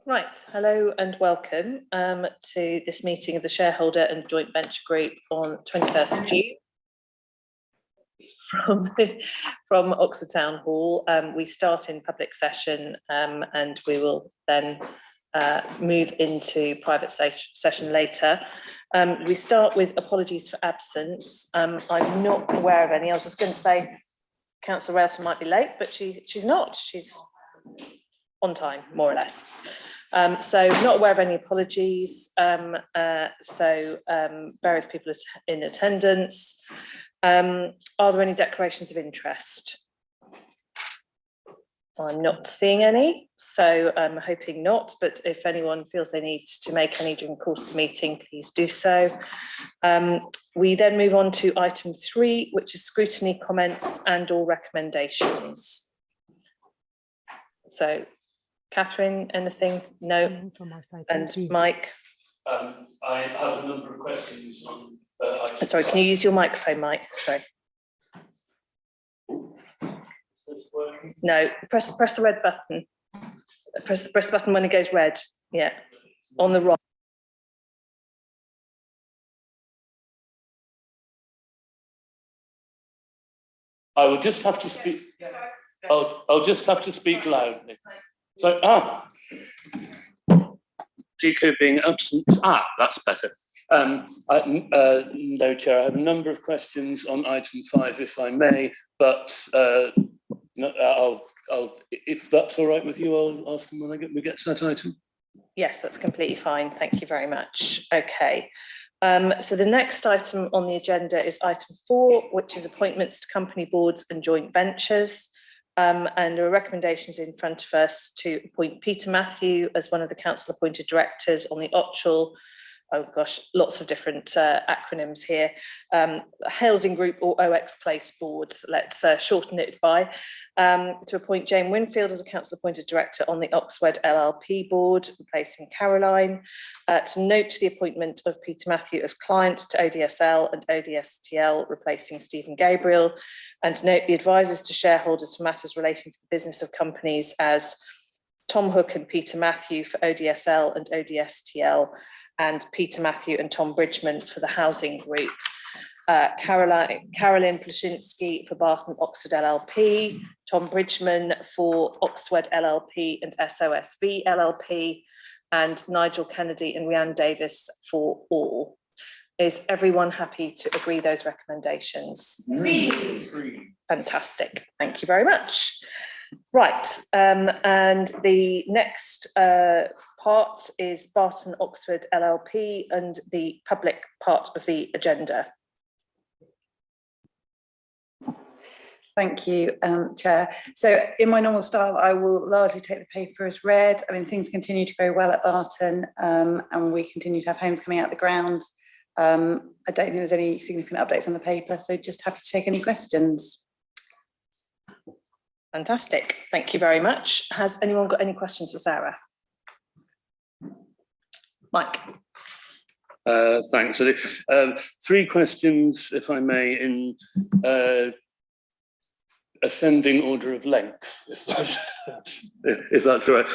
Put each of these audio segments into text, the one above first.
Right, hello and welcome to this meeting of the Shareholder and Joint Venture Group on 21st of June from Oxford Town Hall. We start in public session and we will then move into private session later. We start with apologies for absence. I'm not aware of any. I was just going to say Councillor Railton might be late, but she's not. She's on time, more or less. So not aware of any apologies. Various people in attendance. Are there any declarations of interest? I'm not seeing any, so I'm hoping not, but if anyone feels they need to make any during the course of the meeting, please do so. We then move on to item 3, which is scrutiny, comments and or recommendations. So Catherine, anything? No. From my side. And Mike? I have a number of questions on. Sorry, can you use your microphone, Mike? Sorry. Is this working? No, press the red button. Press the button when it goes red. Yeah, on the right. I will just have to speak. I'll just have to speak loudly. So, Tico being absent. That's better. No, Chair, I have a number of questions on item 5, if I may, but if that's all right with you, I'll ask them when we get to that item. Yes, that's completely fine. Thank you very much. Okay. So the next item on the agenda is item 4, which is appointments to company boards and joint ventures. And there are recommendations in front of us to appoint Peter Matthew as one of the council appointed directors on the OTCHL. Oh gosh, lots of different acronyms here. Housing Group or OX Place boards, let's shorten it by. To appoint Jane Winfield as a council appointed director on the Oxwed LLP board, replacing Caroline. To note the appointment of Peter Matthew as client to ODSL and ODSTL, replacing Stephen Gabriel. And to note the advisors to shareholders for matters relating to the business of companies as Tom Hook and Peter Matthew for ODSL and ODSTL, and Peter Matthew and Tom Bridgman for the Housing Group. Carolyn Plashinsky for Barton Oxford LLP, Tom Bridgman for Oxford LLP and SOSV LLP, and Nigel Kennedy and Rhiannon Davis for all. Is everyone happy to agree those recommendations? Fantastic, thank you very much. Right, and the next part is Barton Oxford LLP and the public part of the agenda. Thank you, Chair. So in my normal style, I will largely take the paper as read. I mean, things continue to go well at Barton and we continue to have homes coming out of the ground. I don't think there's any significant updates on the paper, so just happy to take any questions. Fantastic, thank you very much. Has anyone got any questions for Sarah? Mike. Thanks. So, 3 questions, if I may, in ascending order of length, if that's all right.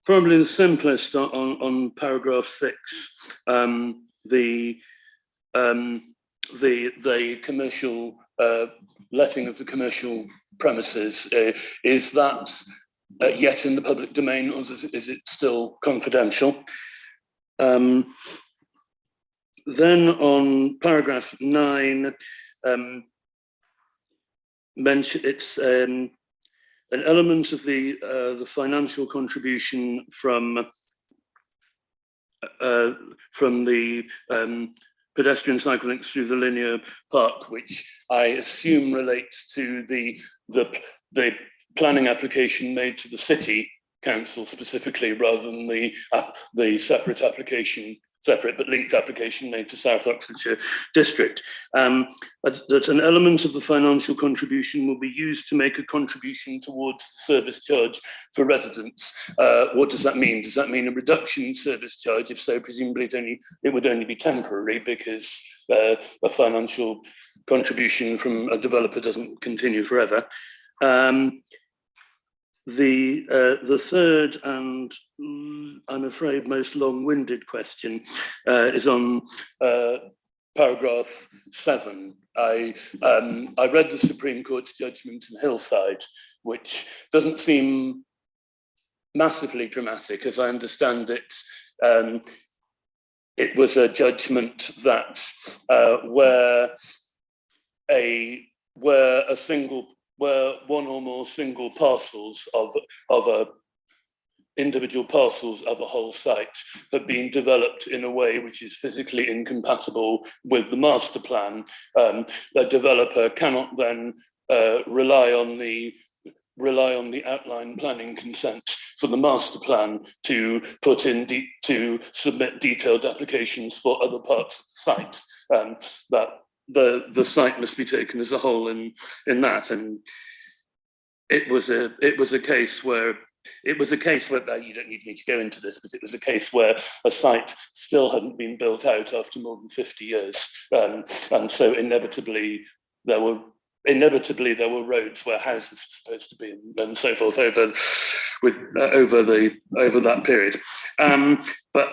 Probably the simplest on paragraph 6, the commercial letting of the commercial premises, is that yet in the public domain, or is it still confidential? Then on paragraph 9, it's an element of the financial contribution from the pedestrian cycle links through the linear park, which I assume relates to the planning application made to the city council specifically, rather than the separate but linked application made to South Oxfordshire District. That an element of the financial contribution will be used to make a contribution towards the service charge for residents. What does that mean? Does that mean a reduction in service charge? If so, presumably it would only be temporary, because a financial contribution from a developer doesn't continue forever. The third and I'm afraid most long-winded question is on paragraph 7. I read the Supreme Court's judgment in Hillside, which doesn't seem massively dramatic. As I understand it, it was a judgment that where one or more single parcels of individual parcels of a whole site have been developed in a way which is physically incompatible with the master plan, a developer cannot then rely on the outline planning consent for the master plan to put in to submit detailed applications for other parts of the site. That the site must be taken as a whole in that, and it was a case where you don't need me to go into this, but it was a case where a site still hadn't been built out after more than 50 years, and so inevitably there were roads where houses were supposed to be, and so forth over that period. But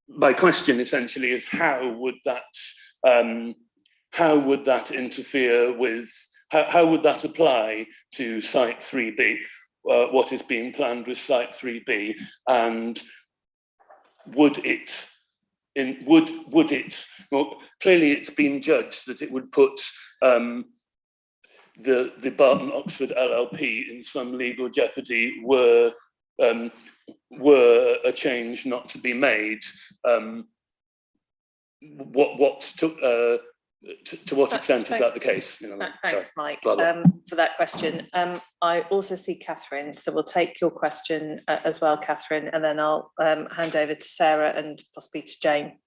my question essentially is how would that interfere with, how would that apply to site 3B, what is being planned with site 3B, and would it, well, clearly it's been judged that it would put the Barton Oxford LLP in some legal jeopardy were a change not to be made. To what extent is that the case? Thanks, Mike, for that question. I also see Catherine, so we'll take your question as well, Catherine, and then I'll hand over to Sarah and possibly to Jane.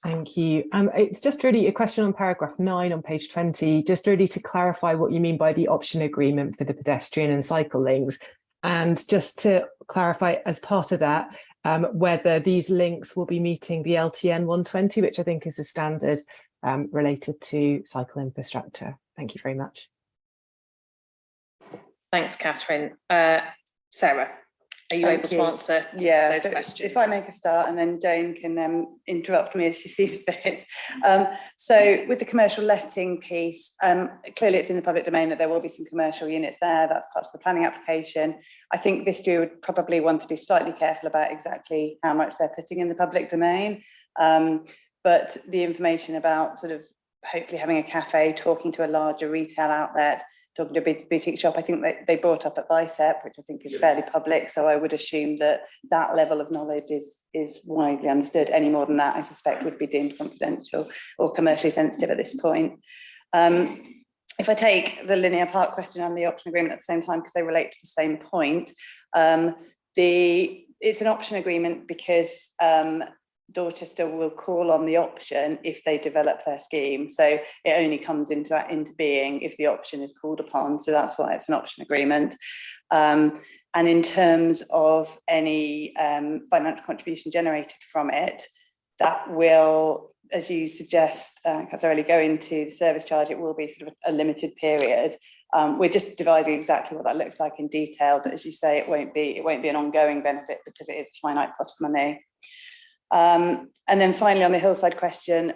Thank you. It's just really a question on paragraph 9 on page 20, just really to clarify what you mean by the option agreement for the pedestrian and cycle links. And just to clarify as part of that, whether these links will be meeting the LTN 120, which I think is a standard related to cycle infrastructure. Thank you very much. Thanks, Catherine. Sarah, are you able to answer those questions? If I make a start and then Jane can interrupt me as she sees fit. So with the commercial letting piece, clearly it's in the public domain that there will be some commercial units there. That's part of the planning application. I think Vistry would probably want to be slightly careful about exactly how much they're putting in the public domain. But the information about sort of hopefully having a cafe, talking to a larger retail outlet, talking to a boutique shop, I think they brought up at BICEP, which I think is fairly public. So I would assume that that level of knowledge is widely understood. Any more than that, I suspect, would be deemed confidential or commercially sensitive at this point. If I take the linear park question and the option agreement at the same time, because they relate to the same point, it's an option agreement because Dorchester will call on the option if they develop their scheme. So it only comes into being if the option is called upon. So that's why it's an option agreement. And in terms of any financial contribution generated from it, that will, as you suggest, Councillor, go into the service charge. It will be sort of a limited period. We're just devising exactly what that looks like in detail. But as you say, it won't be an ongoing benefit because it is a finite pot of money. And then finally, on the Hillside question,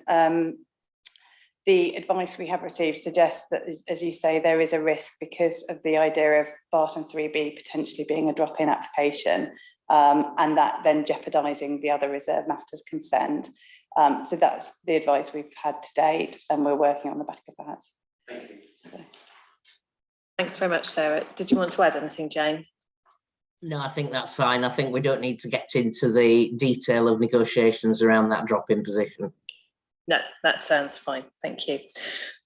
the advice we have received suggests that, as you say, there is a risk because of the idea of Barton 3B potentially being a drop-in application, and that then jeopardising the other reserve matters consent. So that's the advice we've had to date, and we're working on the back of that. Thank you. So. Thanks very much, Sarah. Did you want to add anything, Jane? No, I think that's fine. I think we don't need to get into the detail of negotiations around that drop-in position. No, that sounds fine. Thank you.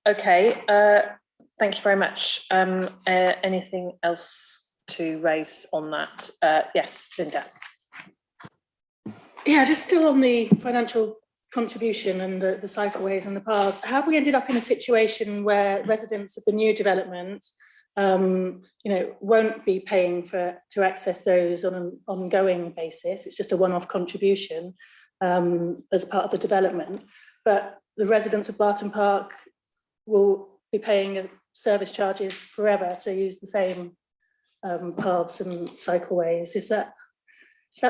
Okay, thank you very much. Anything else to raise on that? Yes, Linda. Yeah, just still on the financial contribution and the cycleways and the paths. Have we ended up in a situation where residents of the new development won't be paying to access those on an ongoing basis? It's just a one-off contribution as part of the development, but the residents of Barton Park will be paying service charges forever to use the same paths and cycleways. Is that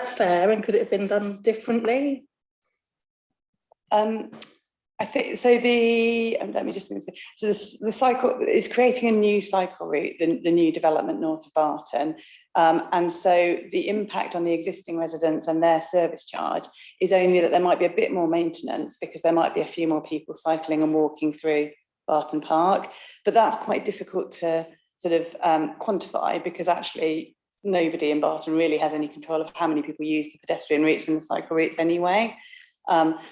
fair, and could it have been done differently? I think so. Let me just think. So the cycle is creating a new cycle route, the new development north of Barton, and so the impact on the existing residents and their service charge is only that there might be a bit more maintenance because there might be a few more people cycling and walking through Barton Park, but that's quite difficult to sort of quantify because actually nobody in Barton really has any control of how many people use the pedestrian routes and the cycle routes anyway.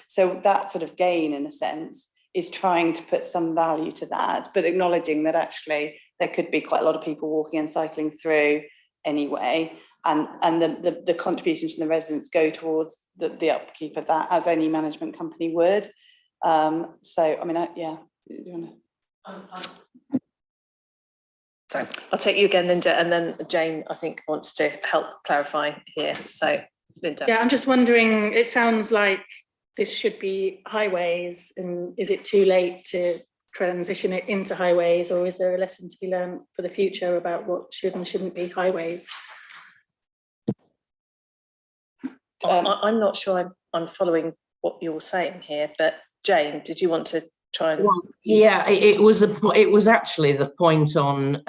So that sort of gain, in a sense, is trying to put some value to that, but acknowledging that actually there could be quite a lot of people walking and cycling through anyway, and the contributions from the residents go towards the upkeep of that, as any management company would. So, I mean, yeah. Do you want to? So I'll take you again, Linda, and then Jane, I think, wants to help clarify here. So, Linda. Yeah, I'm just wondering, it sounds like this should be highways, and is it too late to transition it into highways, or is there a lesson to be learned for the future about what should and shouldn't be highways? I'm not sure I'm following what you're saying here, but Jane, did you want to try and? Well, yeah, it was actually the point on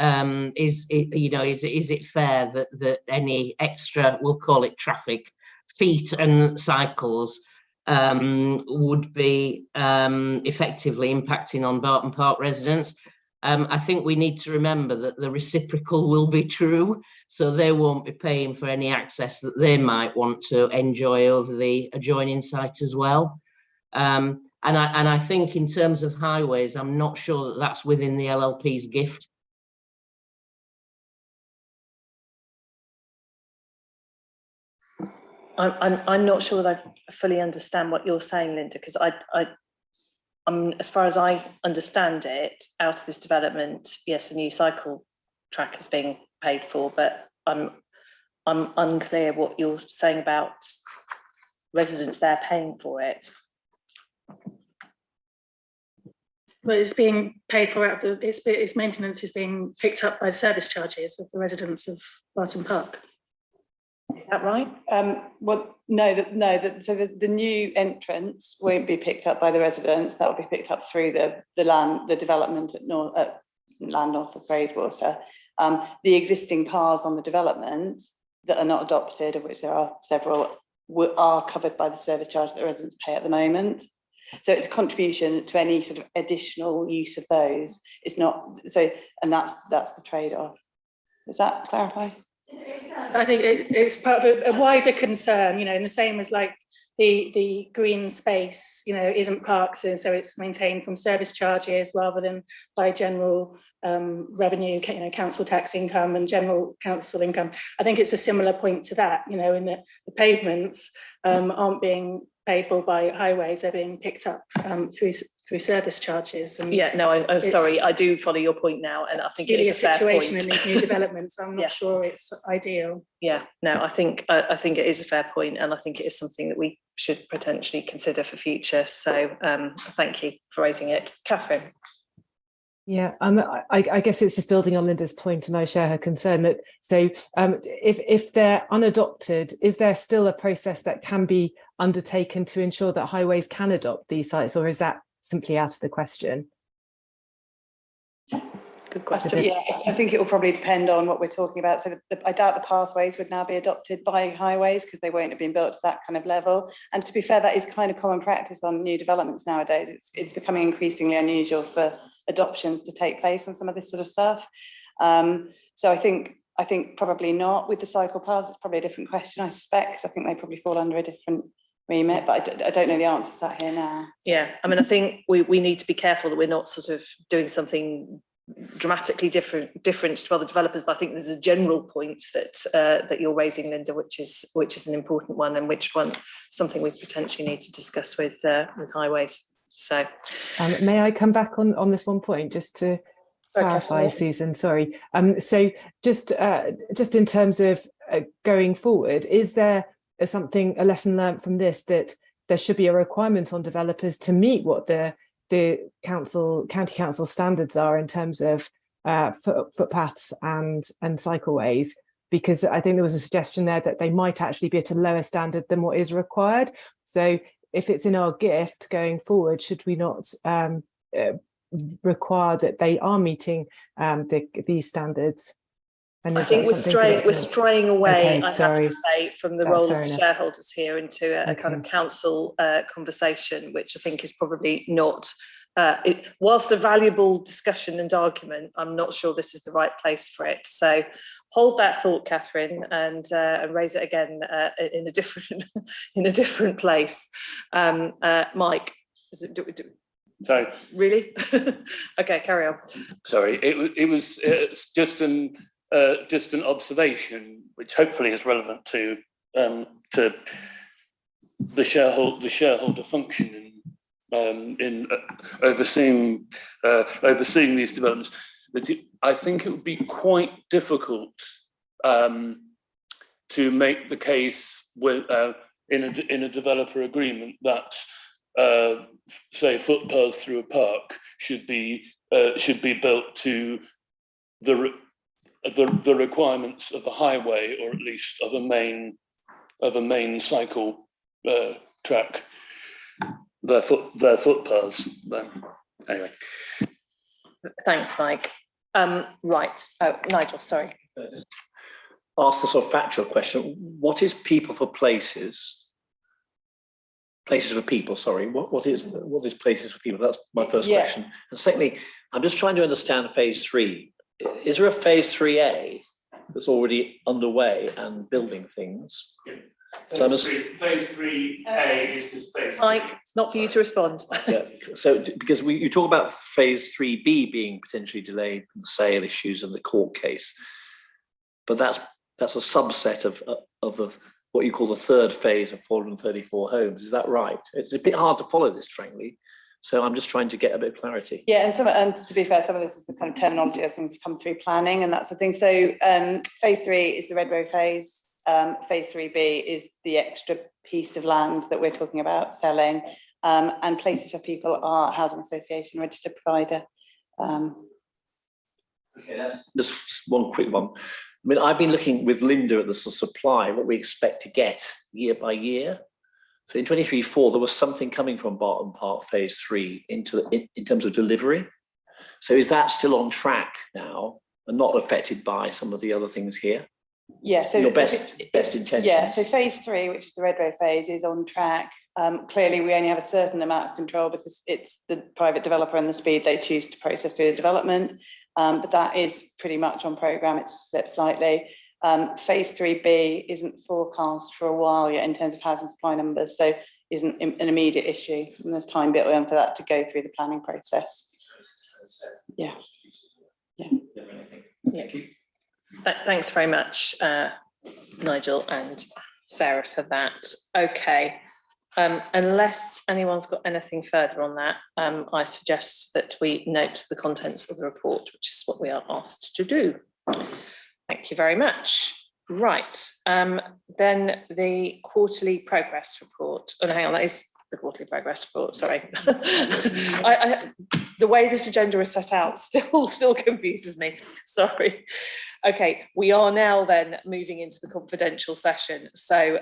is it fair that any extra, we'll call it traffic, feet and cycles would be effectively impacting on Barton Park residents. I think we need to remember that the reciprocal will be true, so they won't be paying for any access that they might want to enjoy over the adjoining site as well. And I think in terms of highways, I'm not sure that that's within the LLP's gift. I'm not sure that I fully understand what you're saying, Linda, because I'm, as far as I understand it, out of this development, yes, a new cycle track is being paid for, but I'm unclear what you're saying about residents there paying for it. Well, it's being paid for out of its maintenance is being picked up by the service charges of the residents of Barton Park. Is that right? Well, no. So the new entrance won't be picked up by the residents. That will be picked up through the development at land north of Bayswater. The existing paths on the development that are not adopted, of which there are several, are covered by the service charge that the residents pay at the moment. So it's a contribution to any sort of additional use of those. It's not so, and that's the trade-off. Does that clarify? I think it's part of a wider concern, you know, in the same as like the green space, you know, isn't parks, and so it's maintained from service charges rather than by general revenue, you know, council tax income and general council income. I think it's a similar point to that, you know, in that the pavements aren't being paid for by highways, they're being picked up through service charges. And yeah, no, I'm sorry, I do follow your point now, and I think it is a fair point. Situation in these new developments, I'm not sure it's ideal. Yeah, no, I think it is a fair point, and I think it is something that we should potentially consider for future. So thank you for raising it. Catherine. Yeah, I guess it's just building on Linda's point, and I share her concern that so if they're unadopted, is there still a process that can be undertaken to ensure that highways can adopt these sites, or is that simply out of the question? Good question. Yeah, I think it will probably depend on what we're talking about. So I doubt the pathways would now be adopted by highways because they won't have been built to that kind of level. And to be fair, that is kind of common practice on new developments nowadays. It's becoming increasingly unusual for adoptions to take place on some of this sort of stuff. So I think probably not. With the cycle paths, it's probably a different question, I suspect. I think they probably fall under a different remit, but I don't know the answer sat here now. So. Yeah, I mean, I think we need to be careful that we're not sort of doing something dramatically different to other developers, but I think there's a general point that you're raising, Linda, which is an important one, and something we potentially need to discuss with highways. So may I come back on this one point just to clarify, Susan? Sorry. So just in terms of going forward, is there a lesson learned from this, that there should be a requirement on developers to meet what the county council standards are in terms of footpaths and cycleways, because I think there was a suggestion there that they might actually be at a lower standard than what is required. So if it's in our gift going forward, should we not require that they are meeting these standards? And I think we're straying away, okay, I have to say, from the role of the shareholders here into a kind of council conversation, which I think is probably not, whilst a valuable discussion and argument, I'm not sure this is the right place for it. So hold that thought, Catherine, and raise it again in a different place. Mike, sorry. Really? Okay, carry on. Sorry, it's just an observation, which hopefully is relevant to the shareholder function in overseeing these developments. That I think it would be quite difficult to make the case with in a developer agreement that say footpaths through a park should be built to the requirements of a highway, or at least of a main cycle track. Their footpaths. Anyway. Thanks, Mike. Right. Oh, Nigel, sorry. Just ask a sort of factual question. What is people for places? Places for people, sorry. What is places for people? That's my first question. And secondly, I'm just trying to understand phase 3. Is there a phase 3A that's already underway and building things? Phase 3A is just phase 3. Mike, it's not for you to respond. Yeah. So because you talk about phase 3B being potentially delayed, the sale issues and the court case, but that's a subset of what you call the third phase of 434 homes. Is that right? It's a bit hard to follow this, frankly. So I'm just trying to get a bit of clarity. Yeah, and to be fair, some of this is the kind of terminology as things come through planning and that sort of thing. So phase 3 is the Red Row phase. Phase 3B is the extra piece of land that we're talking about selling. And places for people are housing association registered provider. Okay, that's just one quick one. I mean, I've been looking with Linda at the supply, what we expect to get year by year. So in 23-4, there was something coming from Barton Park phase 3 in terms of delivery. So is that still on track now and not affected by some of the other things here? Yeah, so your best intentions. Yeah, so phase 3, which is the Red Row phase, is on track. Clearly, we only have a certain amount of control because it's the private developer and the speed they choose to process through the development. But that is pretty much on programme. It's slipped slightly. Phase 3B isn't forecast for a while yet in terms of housing supply numbers, so isn't an immediate issue. And there's time built in for that to go through the planning process. Yeah. Yeah. Thank you. Thanks very much, Nigel and Sarah, for that. Okay. Unless anyone's got anything further on that, I suggest that we note the contents of the report, which is what we are asked to do. Thank you very much. Right, then the quarterly progress report. Oh, no, hang on, that is the quarterly progress report, sorry. The way this agenda is set out still confuses me, sorry. Okay, we are now then moving into the confidential session. So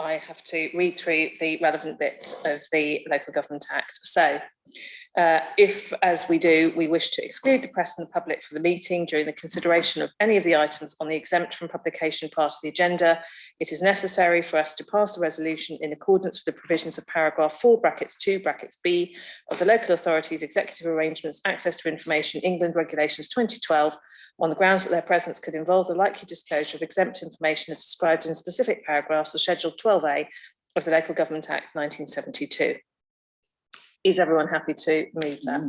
I have to read through the relevant bits of the Local Government Act. So if, as we do, we wish to exclude the press and the public from the meeting during the consideration of any of the items on the exempt from publication part of the agenda, it is necessary for us to pass a resolution in accordance with the provisions of paragraph 4(2)(b) of the Local Authorities Executive Arrangements Access to Information England Regulations 2012 on the grounds that their presence could involve the likely disclosure of exempt information as described in specific paragraphs of Schedule 12A of the Local Government Act 1972. Is everyone happy to move that?